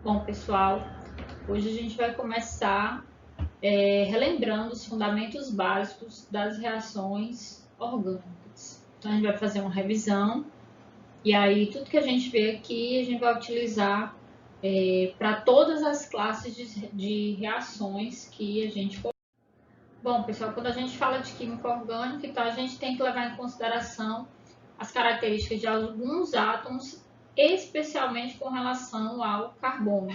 Bom, pessoal, hoje a gente vai começar relembrando os fundamentos básicos das reações orgânicas. Então, a gente vai fazer uma revisão e aí tudo que a gente vê aqui a gente vai utilizar para todas as classes de reações que a gente for. Bom, pessoal, quando a gente fala de química orgânica, então a gente tem que levar em consideração as características de alguns átomos, especialmente com relação ao carbono.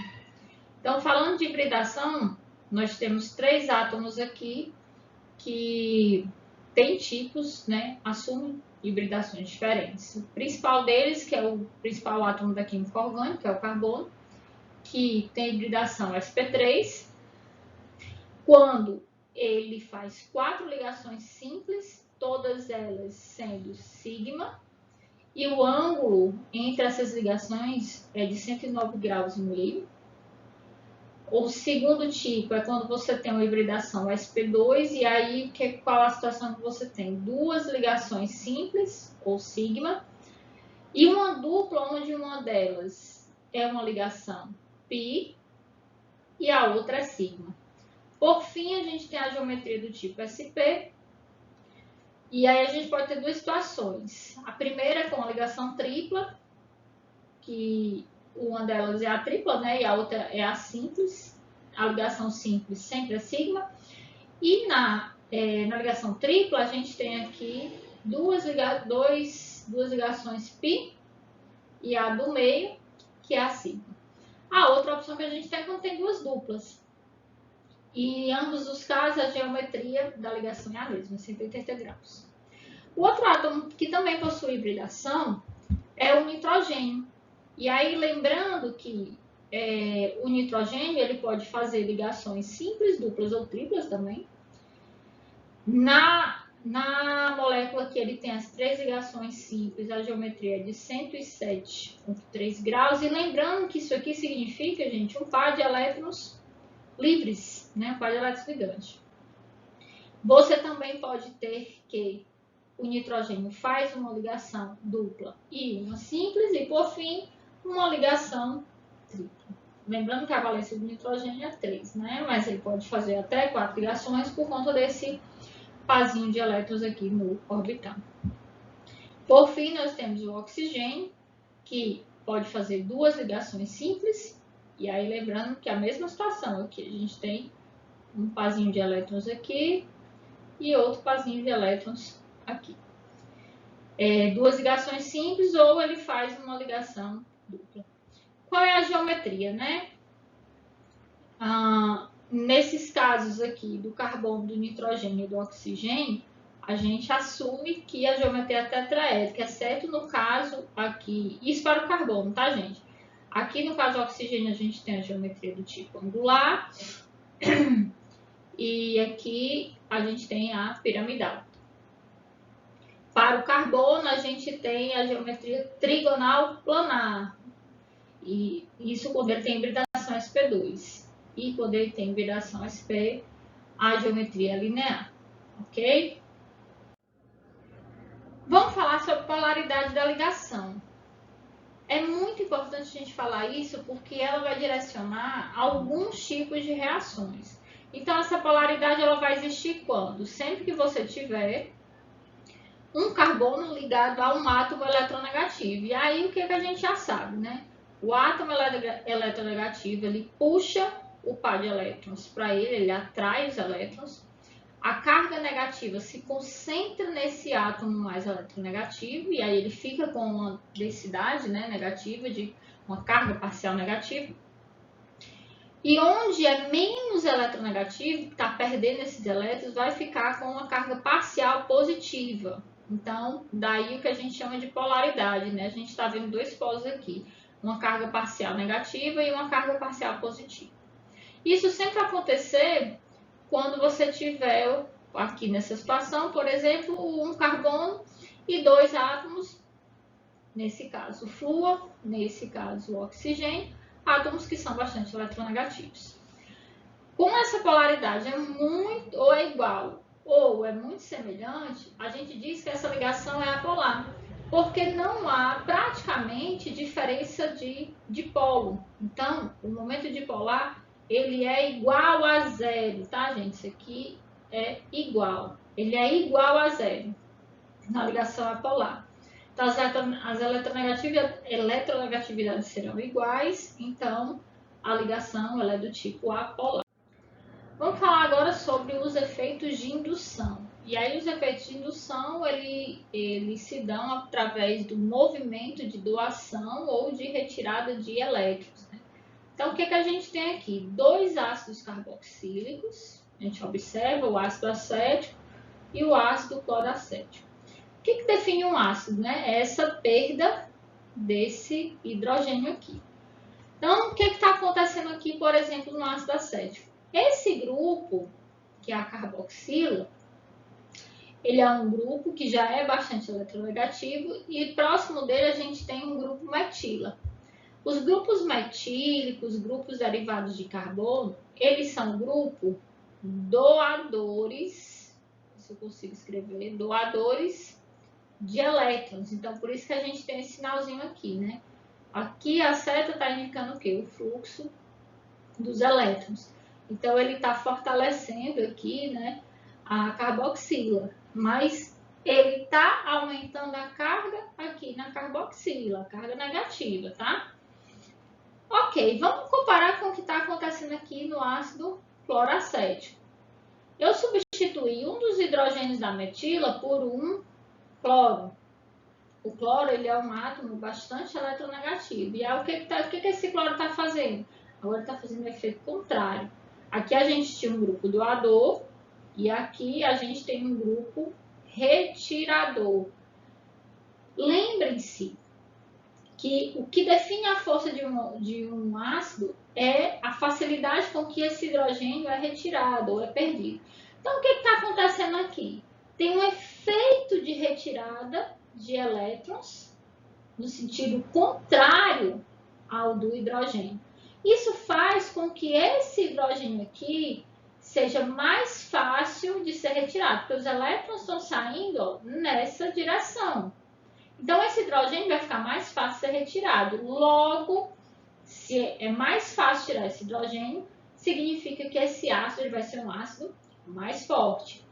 Então, falando de hibridação, nós temos 3 átomos aqui que têm tipos, né, assumem hibridações diferentes. O principal deles, que é o principal átomo da química orgânica, que é o carbono, que tem hibridação sp3, quando ele faz 4 ligações simples, todas elas sendo sigma, e o ângulo entre essas ligações é de 109 graus e meio. O segundo tipo é quando você tem uma hibridação sp2, e aí qual a situação que você tem? Duas ligações simples, ou sigma, e uma dupla, onde uma delas é uma ligação π e a outra é sigma. Por fim, a gente tem a geometria do tipo sp, e aí a gente pode ter duas situações. A primeira é com a ligação tripla, que uma delas é a tripla, né, e a outra é a simples. A ligação simples sempre é sigma. E na ligação tripla, a gente tem aqui duas ligações π e a do meio, que é a sigma. A outra opção que a gente tem é quando tem duas duplas. E em ambos os casos, a geometria da ligação é a mesma, 180 graus. O outro átomo que também possui hibridação é o nitrogênio. E aí, lembrando que o nitrogênio ele pode fazer ligações simples, duplas ou triplas também. Na molécula que ele tem as 3 ligações simples, a geometria é de 107,3 graus. E lembrando que isso aqui significa, gente, um par de elétrons livres, né? Um par de elétrons ligantes. Você também pode ter que o nitrogênio faz uma ligação dupla e uma simples, e por fim, uma ligação tripla. Lembrando que a valência do nitrogênio é 3, né? Mas ele pode fazer até 4 ligações por conta desse parzinho de elétrons aqui no orbital. Por fim, nós temos o oxigênio, que pode fazer 2 ligações simples, e aí lembrando que a mesma situação aqui, a gente tem um parzinho de elétrons aqui e outro parzinho de elétrons aqui. 2 ligações simples, ou ele faz uma ligação dupla. Qual é a geometria, né? Nesses casos aqui do carbono, do nitrogênio e do oxigênio, a gente assume que a geometria é tetraédrica, exceto no caso aqui, isso para o carbono, tá, gente? Aqui no caso do oxigênio, a gente tem a geometria do tipo angular, e aqui a gente tem a piramidal. Para o carbono, a gente tem a geometria trigonal planar, e isso quando ele tem hibridação sp2. E quando ele tem hibridação sp, a geometria é linear, ok? Vamos falar sobre polaridade da ligação. É muito importante a gente falar isso porque ela vai direcionar alguns tipos de reações. Então, essa polaridade ela vai existir quando? Sempre que você tiver um carbono ligado a um átomo eletronegativo. E aí, o que a gente já sabe, né? O átomo eletronegativo, ele puxa o par de elétrons para ele atrai os elétrons. A carga negativa se concentra nesse átomo mais eletronegativo, e aí ele fica com uma densidade, né, negativa, de uma carga parcial negativa. E onde é menos eletronegativo, que está perdendo esses elétrons, vai ficar com uma carga parcial positiva. Então, daí o que a gente chama de polaridade, né? A gente está vendo dois polos aqui, uma carga parcial negativa e uma carga parcial positiva. Isso sempre vai acontecer quando você tiver aqui nessa situação, por exemplo, um carbono e 2 átomos, nesse caso o flúor, nesse caso o oxigênio, átomos que são bastante eletronegativos. Como essa polaridade é muito ou é igual ou é muito semelhante, a gente diz que essa ligação é apolar. porque não há praticamente diferença de dipolo. Então, o momento dipolar, ele é igual a zero, tá, gente? Isso aqui é igual. Ele é igual a zero na ligação apolar. Então, as eletronegatividades serão iguais, então a ligação ela é do tipo apolar. Vamos falar agora sobre os efeitos de indução. E aí os efeitos de indução, eles se dão através do movimento de doação ou de retirada de elétrons, né? Então, o que a gente tem aqui? Dois ácidos carboxílicos, a gente observa o ácido acético e o ácido cloracético. O que define um ácido, né? É essa perda desse hidrogênio aqui. Então, o que está acontecendo aqui, por exemplo, no ácido acético? Esse grupo, que é a carboxila, ele é um grupo que já é bastante eletronegativo e próximo dele a gente tem um grupo metila. Os grupos metílicos, grupos derivados de carbono, eles são grupos doadores, se eu consigo escrever, doadores de elétrons. Então, por isso que a gente tem esse sinalzinho aqui, né? Aqui a seta está indicando o quê? O fluxo dos elétrons. Então, ele está fortalecendo aqui, né, a carboxila, mas ele está aumentando a carga aqui na carboxila, a carga negativa, tá? Ok, vamos comparar com o que está acontecendo aqui no ácido cloracético. Eu substituí um dos hidrogênios da metila por um cloro. O cloro ele é um átomo bastante eletronegativo. E aí, o que esse cloro está fazendo? Agora está fazendo o efeito contrário. Aqui a gente tinha um grupo doador e aqui a gente tem um grupo retirador. Lembrem-se que o que define a força de um ácido é a facilidade com que esse hidrogênio é retirado ou é perdido. Então, o que está acontecendo aqui? Tem um efeito de retirada de elétrons no sentido contrário ao do hidrogênio. Isso faz com que esse hidrogênio aqui seja mais fácil de ser retirado, porque os elétrons estão saindo nessa direção. Então, esse hidrogênio vai ficar mais fácil de ser retirado. Logo, se é mais fácil tirar esse hidrogênio, significa que esse ácido vai ser um ácido mais forte.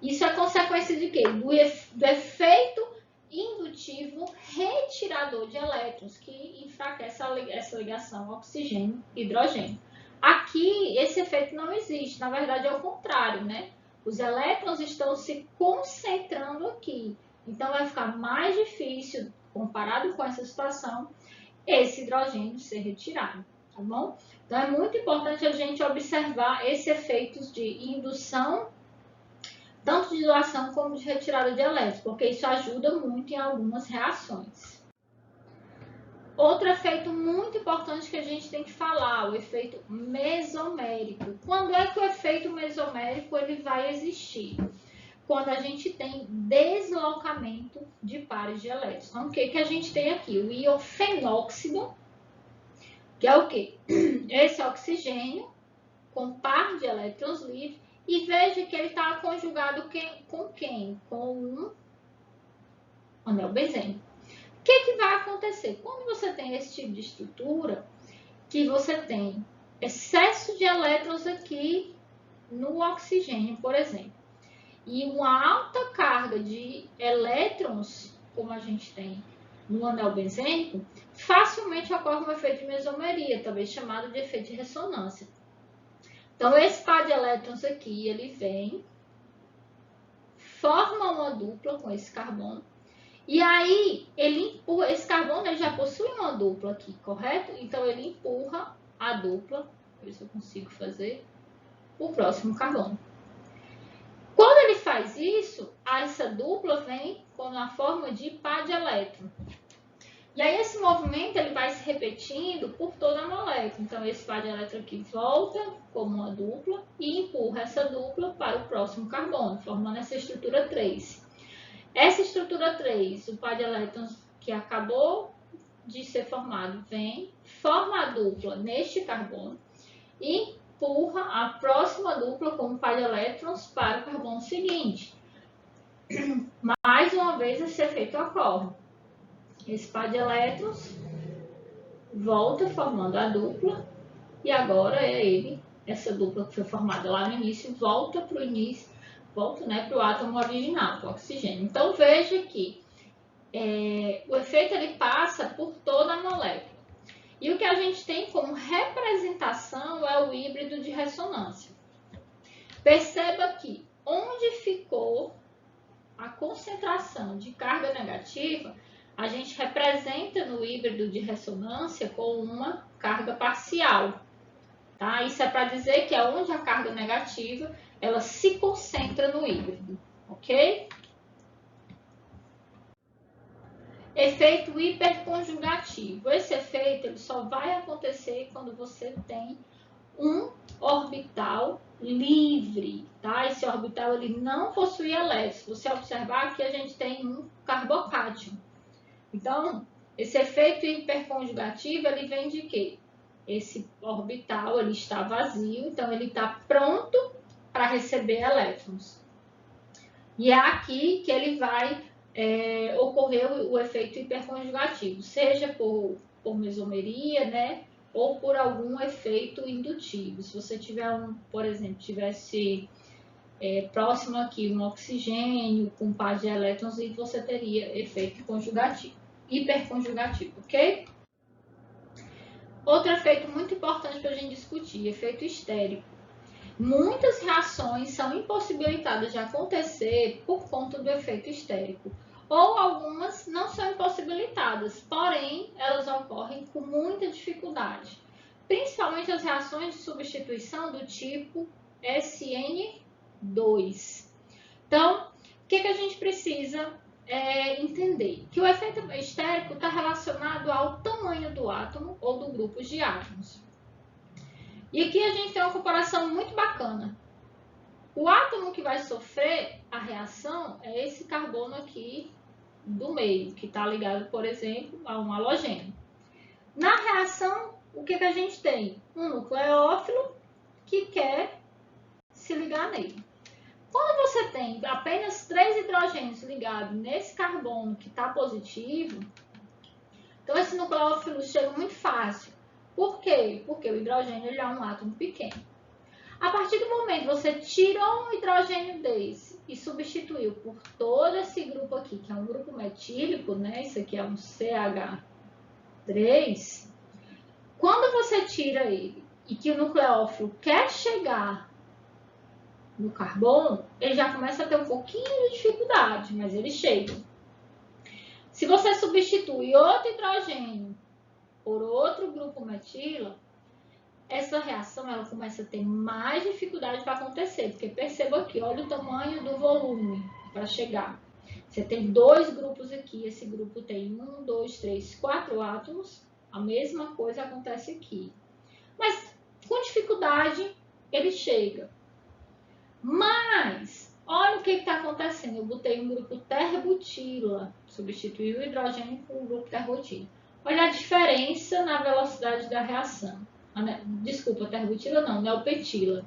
Isso é consequência de quê? Do efeito indutivo retirador de elétrons, que enfraquece essa ligação oxigênio-hidrogênio. Aqui, esse efeito não existe. Na verdade, é o contrário, né? Os elétrons estão se concentrando aqui. Então, vai ficar mais difícil, comparado com essa situação, esse hidrogênio ser retirado, tá bom? Então, é muito importante a gente observar esses efeitos de indução, tanto de doação como de retirada de elétrons, porque isso ajuda muito em algumas reações. Outro efeito muito importante que a gente tem que falar, o efeito mesomérico. Quando é que o efeito mesomérico ele vai existir? Quando a gente tem deslocamento de pares de elétrons. Então, o que a gente tem aqui? O íon fenóxido, que é o quê? Esse oxigênio com par de elétrons livres. E veja que ele está conjugado com quem? Com um anel benzênico. O que vai acontecer? Quando você tem esse tipo de estrutura, que você tem excesso de elétrons aqui no oxigênio, por exemplo, e uma alta carga de elétrons, como a gente tem no anel benzênico, facilmente ocorre um efeito de mesomeria, também chamado de efeito de ressonância. Então, esse par de elétrons aqui, ele vem, forma uma dupla com esse carbono, e aí, esse carbono ele já possui uma dupla aqui, correto? Então, ele empurra a dupla, deixa eu ver se eu consigo fazer, o próximo carbono. Quando ele faz isso, essa dupla vem na forma de par de elétron. E aí, esse movimento ele vai se repetindo por toda a molécula. Então, esse par de elétron aqui volta como uma dupla e empurra essa dupla para o próximo carbono, formando essa estrutura 3. Essa estrutura 3, o par de elétrons que acabou de ser formado, vem, forma a dupla neste carbono e empurra a próxima dupla como par de elétrons para o carbono seguinte. mais uma vez esse efeito ocorre. Esse par de elétrons volta formando a dupla, e agora essa dupla que foi formada lá no início, volta para o início, volta, né, para o átomo original, para o oxigênio. Então veja que o efeito ele passa por toda a molécula. E o que a gente tem como representação é o híbrido de ressonância. Perceba que onde ficou a concentração de carga negativa, a gente representa no híbrido de ressonância com uma carga parcial. Tá? Isso é para dizer que é onde a carga negativa ela se concentra no híbrido, ok? Efeito hiperconjugativo. Esse efeito ele só vai acontecer quando você tem um orbital livre, tá? Esse orbital ele não possui elétrons. Se você observar aqui a gente tem um carbocátion. Então, esse efeito hiperconjugativo ele vem de quê? Esse orbital ele está vazio, então ele está pronto para receber elétrons. E é aqui que ele vai ocorrer o efeito hiperconjugativo, seja por mesomeria, né? Ou por algum efeito indutivo. Se você tiver por exemplo, tivesse próximo aqui um oxigênio com par de elétrons, e você teria efeito conjugativo, hiperconjugativo, ok? Outro efeito muito importante para a gente discutir, efeito estérico. Muitas reações são impossibilitadas de acontecer por conta do efeito estérico, ou algumas não são impossibilitadas, porém elas ocorrem com muita dificuldade, principalmente as reações de substituição do tipo SN2. Então, o que a gente precisa entender? Que o efeito estérico está relacionado ao tamanho do átomo ou do grupo de átomos. E aqui a gente tem uma comparação muito bacana. O átomo que vai sofrer a reação é esse carbono aqui do meio, que está ligado, por exemplo, a um halogênio. Na reação, o que a gente tem? Um nucleófilo que quer se ligar nele. Quando você tem apenas 3 hidrogênios ligados nesse carbono que está positivo, então esse nucleófilo chega muito fácil. Por quê? Porque o hidrogênio ele é um átomo pequeno. A partir do momento que você tirou um hidrogênio desse e substituiu por todo esse grupo aqui, que é um grupo metílico, né? Isso aqui é um CH3. Quando você tira ele e que o nucleófilo quer chegar no carbono, ele já começa a ter um pouquinho de dificuldade, mas ele chega. Se você substitui outro hidrogênio por outro grupo metila, essa reação ela começa a ter mais dificuldade para acontecer, porque perceba aqui, olha o tamanho do volume para chegar. Você tem 2 grupos aqui, esse grupo tem 1, 2, 3, 4 átomos, a mesma coisa acontece aqui. Mas com dificuldade ele chega. Mas, olha o que está acontecendo, eu botei um grupo terbutila, substituí o hidrogênio por um grupo terbutila. Olha a diferença na velocidade da reação. Desculpa, terbutila não, neopentila.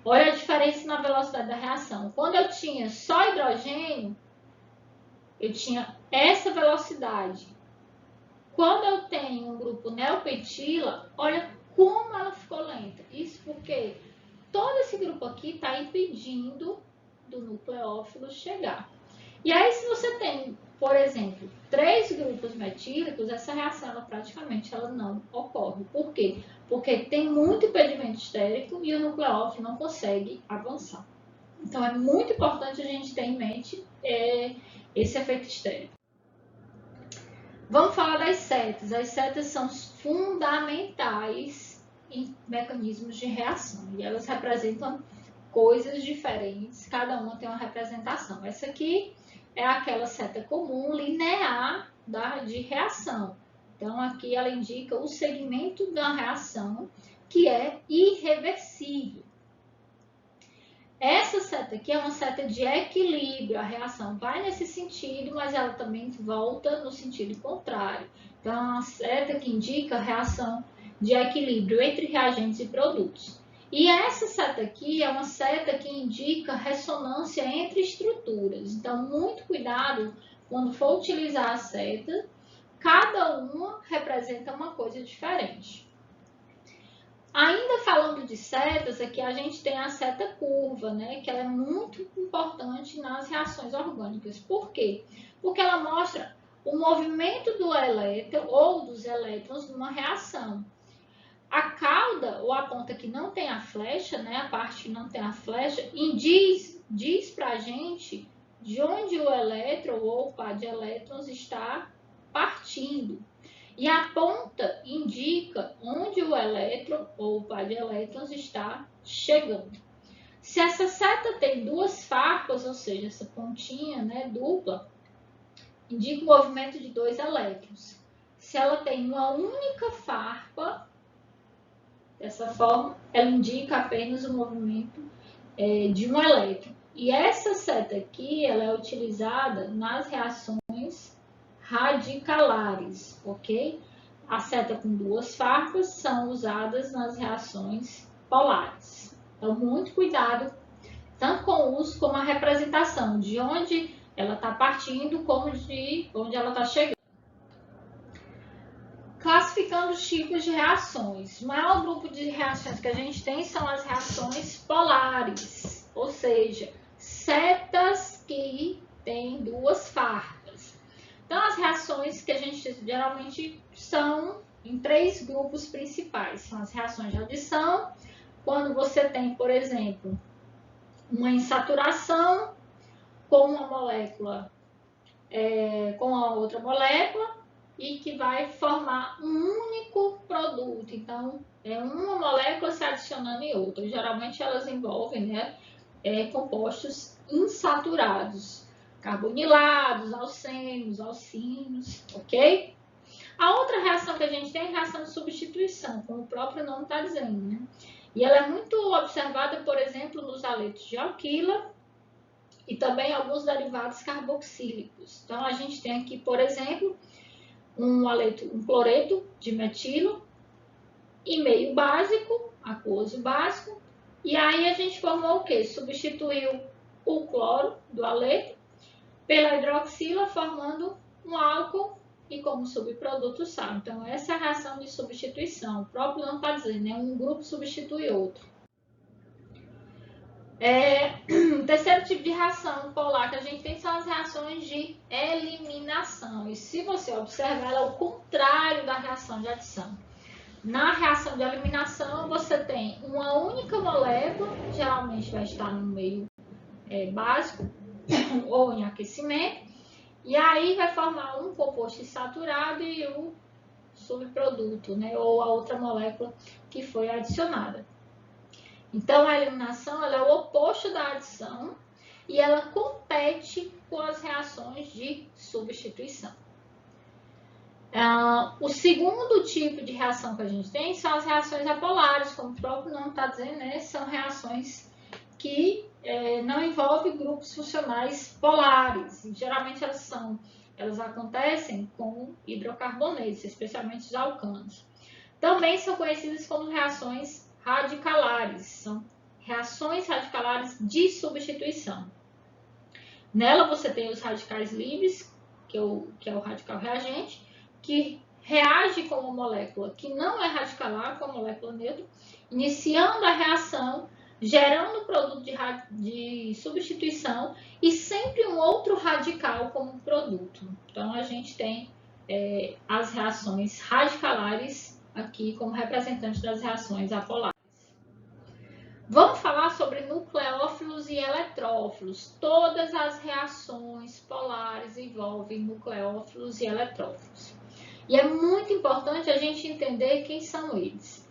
Olha a diferença na velocidade da reação. Quando eu tinha só hidrogênio, eu tinha essa velocidade. Quando eu tenho um grupo neopentila, olha como ela ficou lenta. Isso porque todo esse grupo aqui está impedindo do nucleófilo chegar. E aí, se você tem, por exemplo, 3 grupos metílicos, essa reação ela praticamente não ocorre. Por quê? Porque tem muito impedimento estérico e o nucleófilo não consegue avançar. Então, é muito importante a gente ter em mente esse efeito estérico. Vamos falar das setas. As setas são fundamentais em mecanismos de reação e elas representam coisas diferentes, cada uma tem uma representação. Essa aqui é aquela seta comum linear de reação. Então, aqui ela indica o segmento da reação, que é irreversível. Essa seta aqui é uma seta de equilíbrio, a reação vai nesse sentido, mas ela também volta no sentido contrário. Então, é uma seta que indica a reação de equilíbrio entre reagentes e produtos. E essa seta aqui é uma seta que indica ressonância entre estruturas. Então, muito cuidado quando for utilizar a seta, cada uma representa uma coisa diferente. Ainda falando de setas, aqui a gente tem a seta curva, né? Que ela é muito importante nas reações orgânicas. Por quê? Porque ela mostra o movimento do elétron ou dos elétrons numa reação. A cauda, ou a ponta que não tem a flecha, né? A parte que não tem a flecha, diz pra gente de onde o elétron ou o par de elétrons está partindo. E a ponta indica onde o elétron ou o par de elétrons está chegando. Se essa seta tem duas farpas, ou seja, essa pontinha, né, dupla, indica o movimento de dois elétrons. Se ela tem uma única farpa, dessa forma, ela indica apenas o movimento de um elétron. E essa seta aqui, ela é utilizada nas reações radicalares, ok? A seta com duas farpas são usadas nas reações polares. Então, muito cuidado, tanto com o uso como a representação, de onde ela está partindo, como de onde ela está chegando. Classificando os tipos de reações. O maior grupo de reações que a gente tem são as reações polares, ou seja, setas que têm duas farpas. Então, as reações que a gente geralmente são em três grupos principais. São as reações de adição, quando você tem, por exemplo, uma insaturação com uma molécula com a outra molécula e que vai formar um único produto. Então, é uma molécula se adicionando em outra. Geralmente, elas envolvem, né, compostos insaturados, carbonilados, alcenos, alcinos, ok? A outra reação que a gente tem é a reação de substituição, como o próprio nome está dizendo, né? E ela é muito observada, por exemplo, nos aletos de alquila e também alguns derivados carboxílicos. Então, a gente tem aqui, por exemplo, um cloreto de metilo e meio básico, aquoso básico. E aí a gente formou o quê? Substituiu o cloro do aleto pela hidroxila, formando um álcool e como subproduto sal. Então, essa é a reação de substituição. O próprio não está dizendo, né? Um grupo substitui outro. O terceiro tipo de reação polar que a gente tem são as reações de eliminação. E se você observar, ela é o contrário da reação de adição. Na reação de eliminação, você tem uma única molécula, geralmente vai estar no meio básico ou em aquecimento, e aí vai formar um composto insaturado e o subproduto, né, ou a outra molécula que foi adicionada. Então, a eliminação ela é o oposto da adição e ela compete com as reações de substituição. O segundo tipo de reação que a gente tem são as reações apolares, como o próprio nome está dizendo, né? São reações que não envolvem grupos funcionais polares. E, geralmente elas acontecem com hidrocarbonetos, especialmente os alcanos. Também são conhecidas como reações radicalares, são reações radicalares de substituição. Nela você tem os radicais livres, que é o radical reagente, que reage com uma molécula que não é radicalar, com a molécula neutra, iniciando a reação, gerando um produto de substituição e sempre um outro radical como produto. Então, a gente tem as reações radicalares aqui como representante das reações apolares. Vamos falar sobre nucleófilos e eletrófilos. Todas as reações polares envolvem nucleófilos e eletrófilos. E é muito importante a gente entender quem são eles.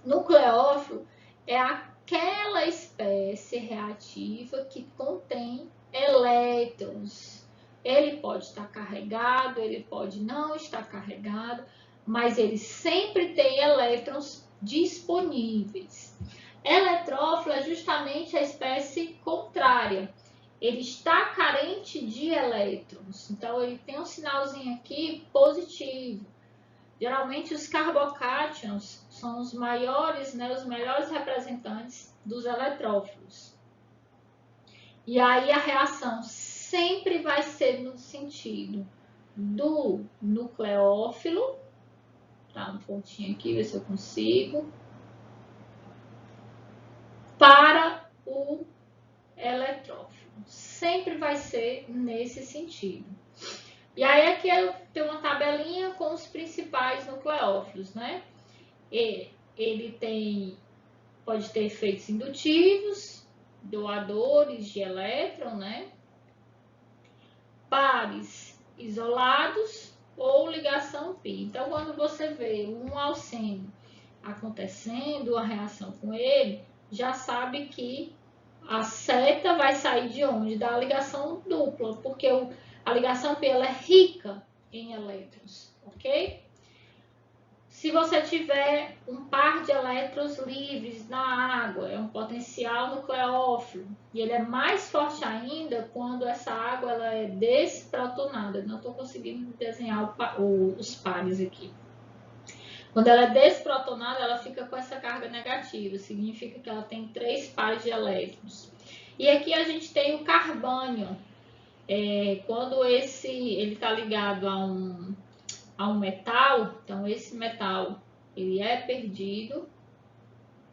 Nucleófilo é aquela espécie reativa que contém elétrons. Ele pode estar carregado, ele pode não estar carregado, mas ele sempre tem elétrons disponíveis. Eletrófilo é justamente a espécie contrária. Ele está carente de elétrons. Então, ele tem um sinalzinho aqui positivo. Geralmente os carbocátions são os maiores, né, os melhores representantes dos eletrófilos. E aí a reação sempre vai ser no sentido do nucleófilo, tá? Um pontinho aqui, ver se eu consigo, para o eletrófilo. Sempre vai ser nesse sentido. E aí aqui eu tenho uma tabelinha com os principais nucleófilos, né? Ele pode ter efeitos indutivos, doadores de elétron, né? Pares isolados ou ligação pi. Então, quando você vê um alceno acontecendo, a reação com ele, já sabe que a seta vai sair de onde? Da ligação dupla, porque a ligação pi ela é rica em elétrons, ok? Se você tiver um par de elétrons livres na água, é um potencial nucleófilo, e ele é mais forte ainda quando essa água ela é desprotonada. Não estou conseguindo desenhar os pares aqui. Quando ela é desprotonada, ela fica com essa carga negativa, significa que ela tem 3 pares de elétrons. E aqui a gente tem o carbônio. Quando ele está ligado a um metal, então esse metal ele é perdido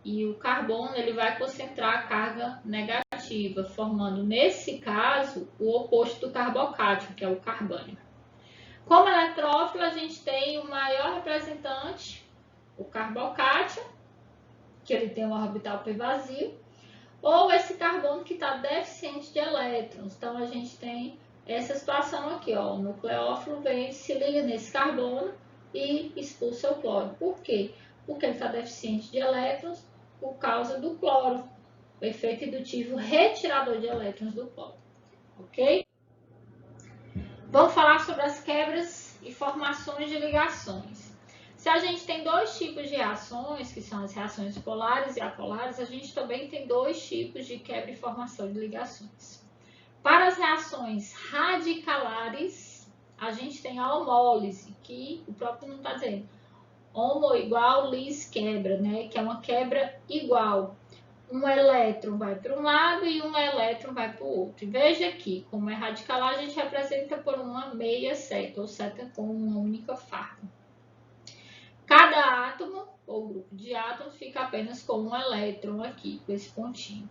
e o carbono ele vai concentrar a carga negativa, formando nesse caso o oposto do carbocátion, que é o carbônio. Como eletrófilo, a gente tem o maior representante, o carbocátion, que ele tem um orbital p vazio, ou esse carbono que está deficiente de elétrons. Então a gente tem essa situação aqui, ó, o nucleófilo vem, se liga nesse carbono e expulsa o cloro. Por quê? Porque ele está deficiente de elétrons por causa do cloro, o efeito indutivo retirador de elétrons do cloro, ok? Vamos falar sobre as quebras e formações de ligações. Se a gente tem 2 tipos de reações, que são as reações polares e apolares, a gente também tem 2 tipos de quebra e formação de ligações. Para as reações radicalares, a gente tem a homólise, que o próprio não está dizendo. Homo igual, lis quebra, né? Que é uma quebra igual. Um elétron vai para um lado e um elétron vai para o outro. E veja aqui, como é radicalar, a gente representa por uma meia seta, ou seta com uma única farpa. Cada átomo, ou grupo de átomos, fica apenas com um elétron aqui, com esse pontinho.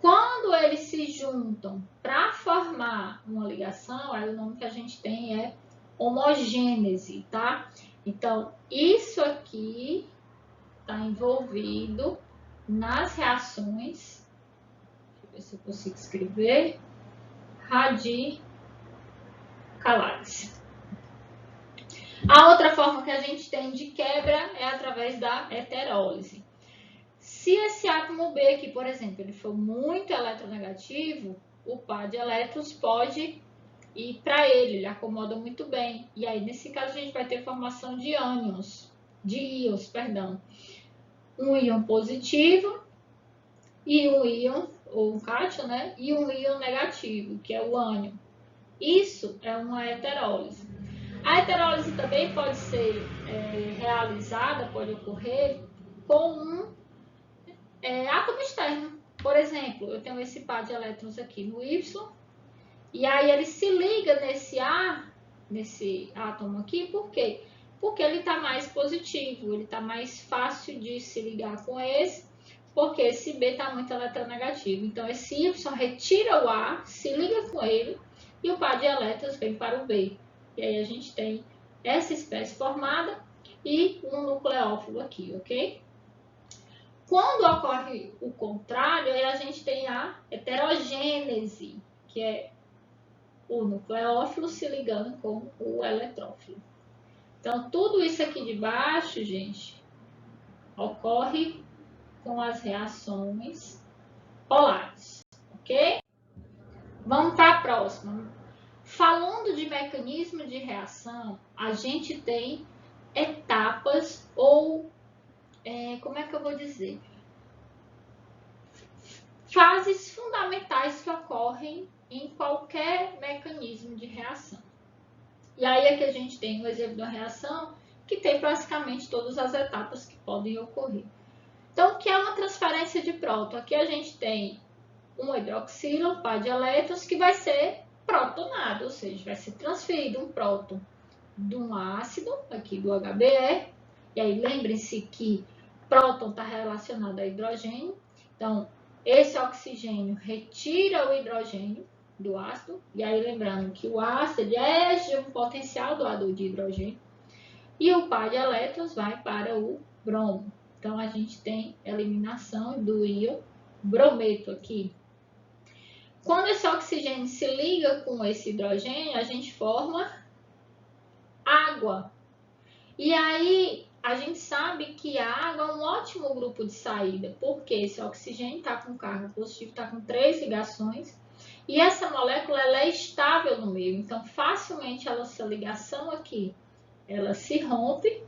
Quando eles se juntam para formar uma ligação, aí o nome que a gente tem é homogênese, tá? Então, isso aqui está envolvido nas reações, deixa eu ver se eu consigo escrever, radicalares. A outra forma que a gente tem de quebra é através da heterólise. Se esse átomo B aqui, por exemplo, ele for muito eletronegativo, o par de elétrons pode ir para ele acomoda muito bem. E aí, nesse caso, a gente vai ter formação de íons, um íon positivo e um íon, ou um cátion, né? E um íon negativo, que é o ânion. Isso é uma heterólise. A heterólise também pode ser realizada, pode ocorrer com um átomo externo. Por exemplo, eu tenho esse par de elétrons aqui no Y, e aí ele se liga nesse átomo aqui, por quê? Porque ele está mais positivo, ele está mais fácil de se ligar com esse, porque esse B está muito eletronegativo. Então, esse Y retira o A, se liga com ele, e o par de elétrons vem para o B. E aí a gente tem essa espécie formada e um nucleófilo aqui, ok? Quando ocorre o contrário, aí a gente tem a heterogênese, que é o nucleófilo se ligando com o eletrófilo. Então, tudo isso aqui de baixo, gente, ocorre com as reações polares, ok? Vamos para a próxima. Falando de mecanismo de reação, a gente tem etapas ou, como é que eu vou dizer? Fases fundamentais que ocorrem em qualquer mecanismo de reação. E aí aqui a gente tem um exemplo de uma reação que tem basicamente todas as etapas que podem ocorrer. Então, o que é uma transferência de próton? Aqui a gente tem um hidroxila, um par de elétrons, que vai ser protonado, ou seja, vai ser transferido um próton de um ácido, aqui do HBr, e aí lembrem-se que próton está relacionado a hidrogênio, então esse oxigênio retira o hidrogênio do ácido, e aí lembrando que o ácido ele é de um potencial doador de hidrogênio, e o par de elétrons vai para o bromo. Então a gente tem eliminação do íon brometo aqui. Quando esse oxigênio se liga com esse hidrogênio, a gente forma água. E aí, a gente sabe que a água é um ótimo grupo de saída, porque esse oxigênio está com carga positiva, está com 3 ligações, e essa molécula ela é estável no meio, então facilmente essa ligação aqui, ela se rompe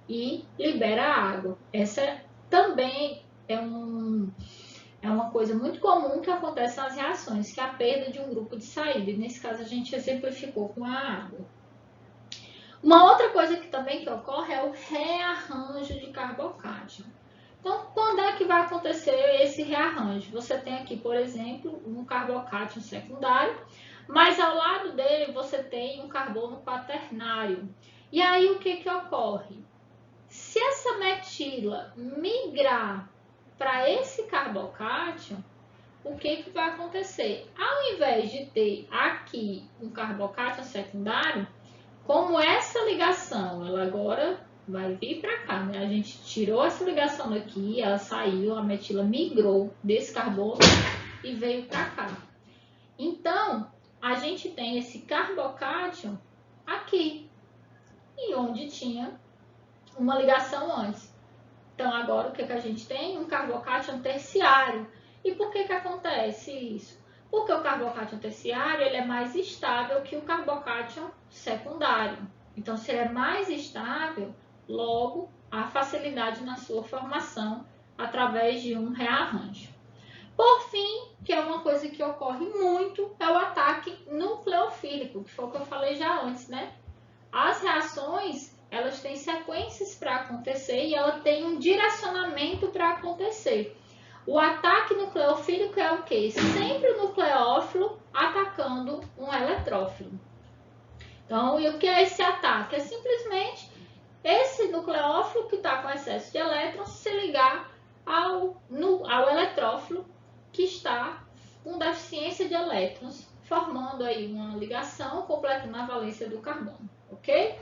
e libera a água. Essa também é uma coisa muito comum que acontece nas reações, que é a perda de um grupo de saída. E nesse caso a gente exemplificou com a água. Uma outra coisa que também ocorre é o rearranjo de carbocátion. Então, quando é que vai acontecer esse rearranjo? Você tem aqui, por exemplo, um carbocátion secundário, mas ao lado dele você tem um carbono quaternário. E aí o que ocorre? Se essa metila migrar para esse carbocátion, o que vai acontecer? Ao invés de ter aqui um carbocátion secundário, como essa ligação, ela agora vai vir para cá, né? A gente tirou essa ligação daqui, ela saiu, a metila migrou desse carbono e veio para cá. Então, a gente tem esse carbocátion aqui, e onde tinha uma ligação antes. Então, agora o que a gente tem? Um carbocátion terciário. E por que acontece isso? Porque o carbocátion terciário ele é mais estável que o carbocátion secundário. Então, se ele é mais estável, logo há facilidade na sua formação através de um rearranjo. Por fim, que é uma coisa que ocorre muito, é o ataque nucleofílico, que foi o que eu falei já antes, né? As reações, elas têm sequências para acontecer e ela tem um direcionamento para acontecer. O ataque nucleofílico é o quê? Sempre o nucleófilo atacando um eletrófilo. Então, e o que é esse ataque? É simplesmente esse nucleófilo que está com excesso de elétrons se ligar ao eletrófilo que está com deficiência de elétrons, formando aí uma ligação, completando a valência do carbono, ok?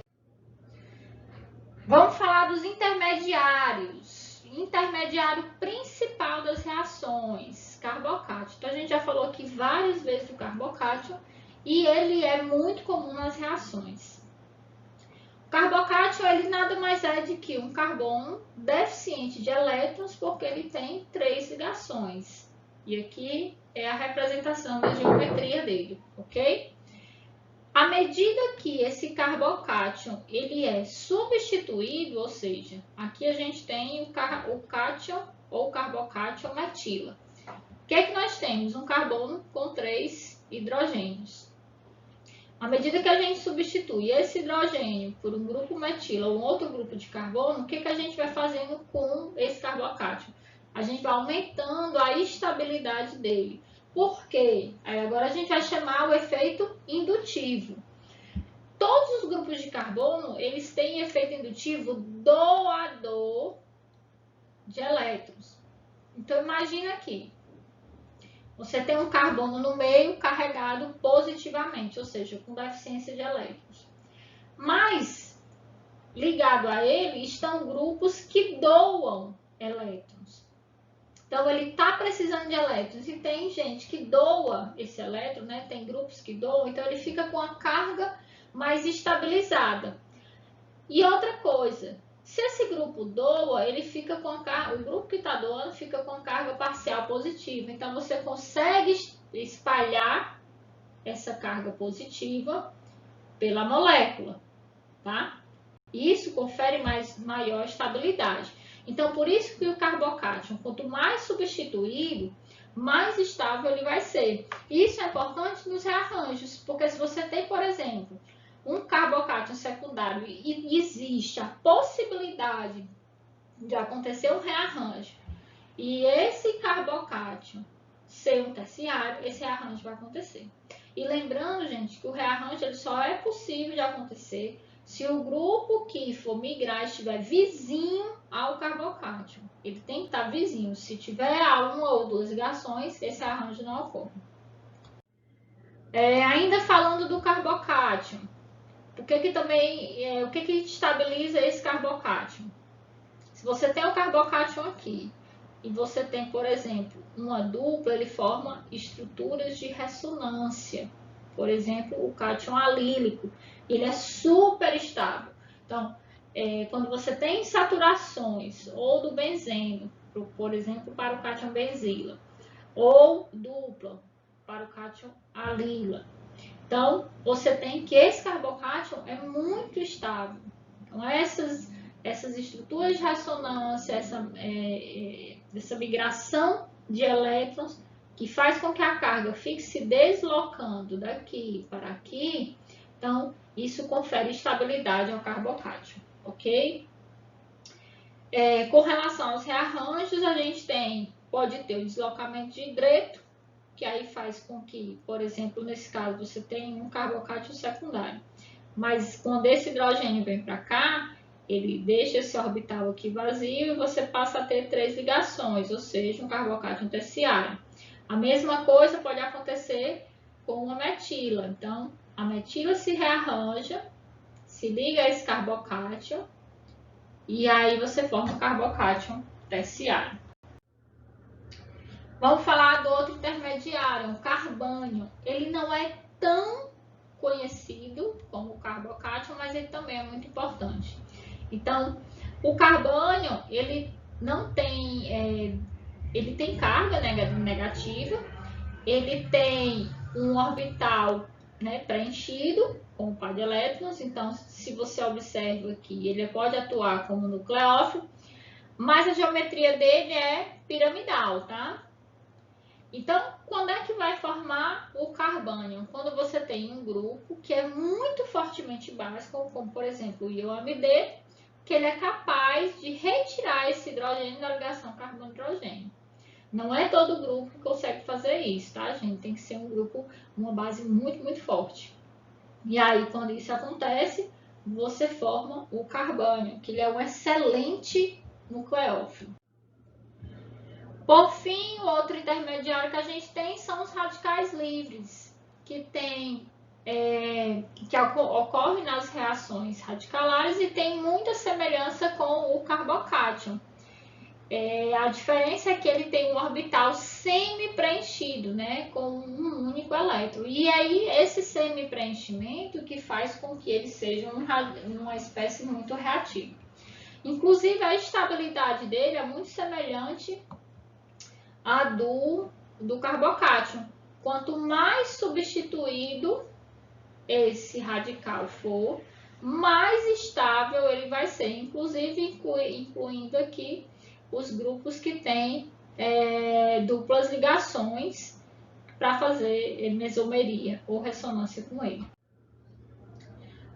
Vamos falar dos intermediários. Intermediário principal das reações, carbocátion. Então, a gente já falou aqui várias vezes do carbocátion e ele é muito comum nas reações. O carbocátion, ele nada mais é do que um carbono deficiente de elétrons, porque ele tem 3 ligações. E aqui é a representação da geometria dele, ok? À medida que esse carbocátion ele é substituído, ou seja, aqui a gente tem o cátion ou carbocátion metila. O que é que nós temos? Um carbono com 3 hidrogênios. À medida que a gente substitui esse hidrogênio por um grupo metila ou um outro grupo de carbono, o que é que a gente vai fazendo com esse carbocátion? A gente vai aumentando a estabilidade dele. Por quê? Aí agora a gente vai chamar o efeito indutivo. Todos os grupos de carbono, eles têm efeito indutivo doador de elétrons. Então, imagina aqui. Você tem um carbono no meio carregado positivamente, ou seja, com deficiência de elétrons. Mas, ligado a ele, estão grupos que doam elétrons. Então, ele está precisando de elétrons e tem gente que doa esse elétron, né? Tem grupos que doam, então ele fica com a carga mais estabilizada. E outra coisa, se esse grupo doa, ele fica com a carga, o grupo que está doando fica com carga parcial positiva. Então, você consegue espalhar essa carga positiva pela molécula, tá? Isso confere maior estabilidade. Então, por isso que o carbocátion, quanto mais substituído, mais estável ele vai ser. Isso é importante nos rearranjos, porque se você tem, por exemplo, um carbocátion secundário e existe a possibilidade de acontecer um rearranjo e esse carbocátion ser um terciário, esse rearranjo vai acontecer. E lembrando, gente, que o rearranjo ele só é possível de acontecer se o grupo que for migrar estiver vizinho ao carbocátion. Ele tem que estar vizinho. Se tiver uma ou duas ligações, esse arranjo não ocorre. Ainda falando do carbocátion, o que estabiliza esse carbocátion? Se você tem o carbocátion aqui e você tem, por exemplo, uma dupla, ele forma estruturas de ressonância. Por exemplo, o cátion alílico, ele é super estável. Então, quando você tem saturações ou do benzeno, por exemplo, para o cátion benzila, ou dupla para o cátion alila, então você tem que esse carbocátion é muito estável. Então, essas estruturas de ressonância, essa migração de elétrons que faz com que a carga fique se deslocando daqui para aqui, então isso confere estabilidade ao carbocátion, ok? Com relação aos rearranjos, a gente pode ter o deslocamento de hidreto, que aí faz com que, por exemplo, nesse caso você tem um carbocátion secundário, mas quando esse hidrogênio vem para cá, ele deixa esse orbital aqui vazio e você passa a ter 3 ligações, ou seja, um carbocátion terciário. A mesma coisa pode acontecer com uma metila. Então, a metila se rearranja, se liga a esse carbocátion e aí você forma o carbocátion terciário. Vamos falar do outro intermediário, o carbânio. Ele não é tão conhecido como o carbocátion, mas ele também é muito importante. Então, o carbânio, ele não tem, ele tem carga negativa, ele tem um orbital, né, preenchido com um par de elétrons. Então, se você observa aqui, ele pode atuar como nucleófilo, mas a geometria dele é piramidal, tá? Então, quando é que vai formar o carbânio? Quando você tem um grupo que é muito fortemente básico, como por exemplo o IOMD, que ele é capaz de retirar esse hidrogênio da ligação carbono-hidrogênio. Não é todo grupo que consegue fazer isso, tá, gente? Tem que ser um grupo, uma base muito, muito forte. E aí, quando isso acontece, você forma o carbânio, que ele é um excelente nucleófilo. Por fim, o outro intermediário que a gente tem são os radicais livres, que ocorrem nas reações radicalares e tem muita semelhança com o carbocátion. A diferença é que ele tem um orbital semi-preenchido, né, com um único elétron. E aí, esse semi-preenchimento que faz com que ele seja uma espécie muito reativa. Inclusive, a estabilidade dele é muito semelhante à do carbocátion. Quanto mais substituído esse radical for, mais estável ele vai ser, inclusive incluindo aqui os grupos que têm duplas ligações para fazer mesomeria ou ressonância com ele.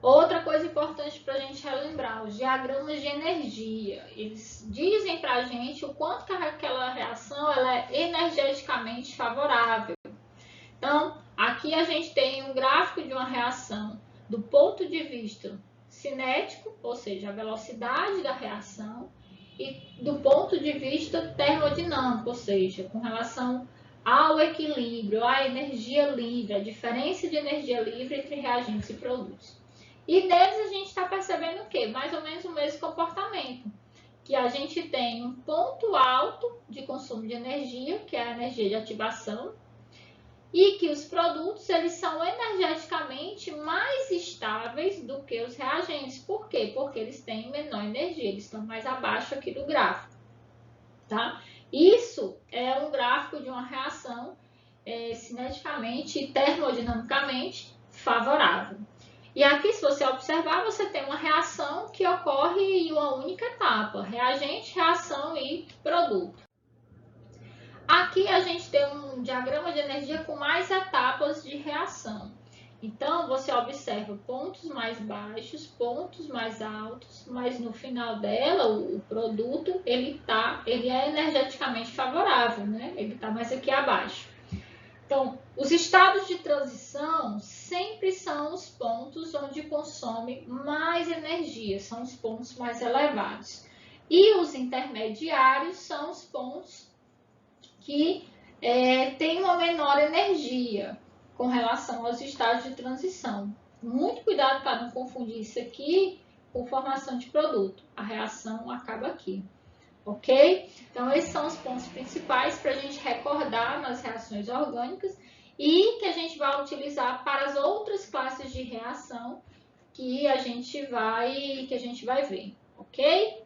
Outra coisa importante para a gente relembrar, os diagramas de energia, eles dizem para a gente o quanto que aquela reação ela é energeticamente favorável. Então, aqui a gente tem um gráfico de uma reação do ponto de vista cinético, ou seja, a velocidade da reação, e do ponto de vista termodinâmico, ou seja, com relação ao equilíbrio, à energia livre, a diferença de energia livre entre reagentes e produtos. E neles a gente está percebendo o quê? Mais ou menos o mesmo comportamento, que a gente tem um ponto alto de consumo de energia, que é a energia de ativação, e que os produtos eles são energeticamente mais estáveis do que os reagentes. Por quê? Porque eles têm menor energia, eles estão mais abaixo aqui do gráfico. Tá? Isso é um gráfico de uma reação cineticamente e termodinamicamente favorável. E aqui, se você observar, você tem uma reação que ocorre em uma única etapa: reagente, reação e produto. Aqui a gente tem um diagrama de energia com mais etapas de reação. Então, você observa pontos mais baixos, pontos mais altos, mas no final dela, o produto, ele é energeticamente favorável, né? Ele está mais aqui abaixo. Então, os estados de transição sempre são os pontos onde consome mais energia, são os pontos mais elevados. E os intermediários são os pontos que têm uma menor energia com relação aos estados de transição. Muito cuidado para não confundir isso aqui com formação de produto. A reação acaba aqui, ok? Então, esses são os pontos principais para a gente recordar nas reações orgânicas e que a gente vai utilizar para as outras classes de reação que a gente vai ver, ok?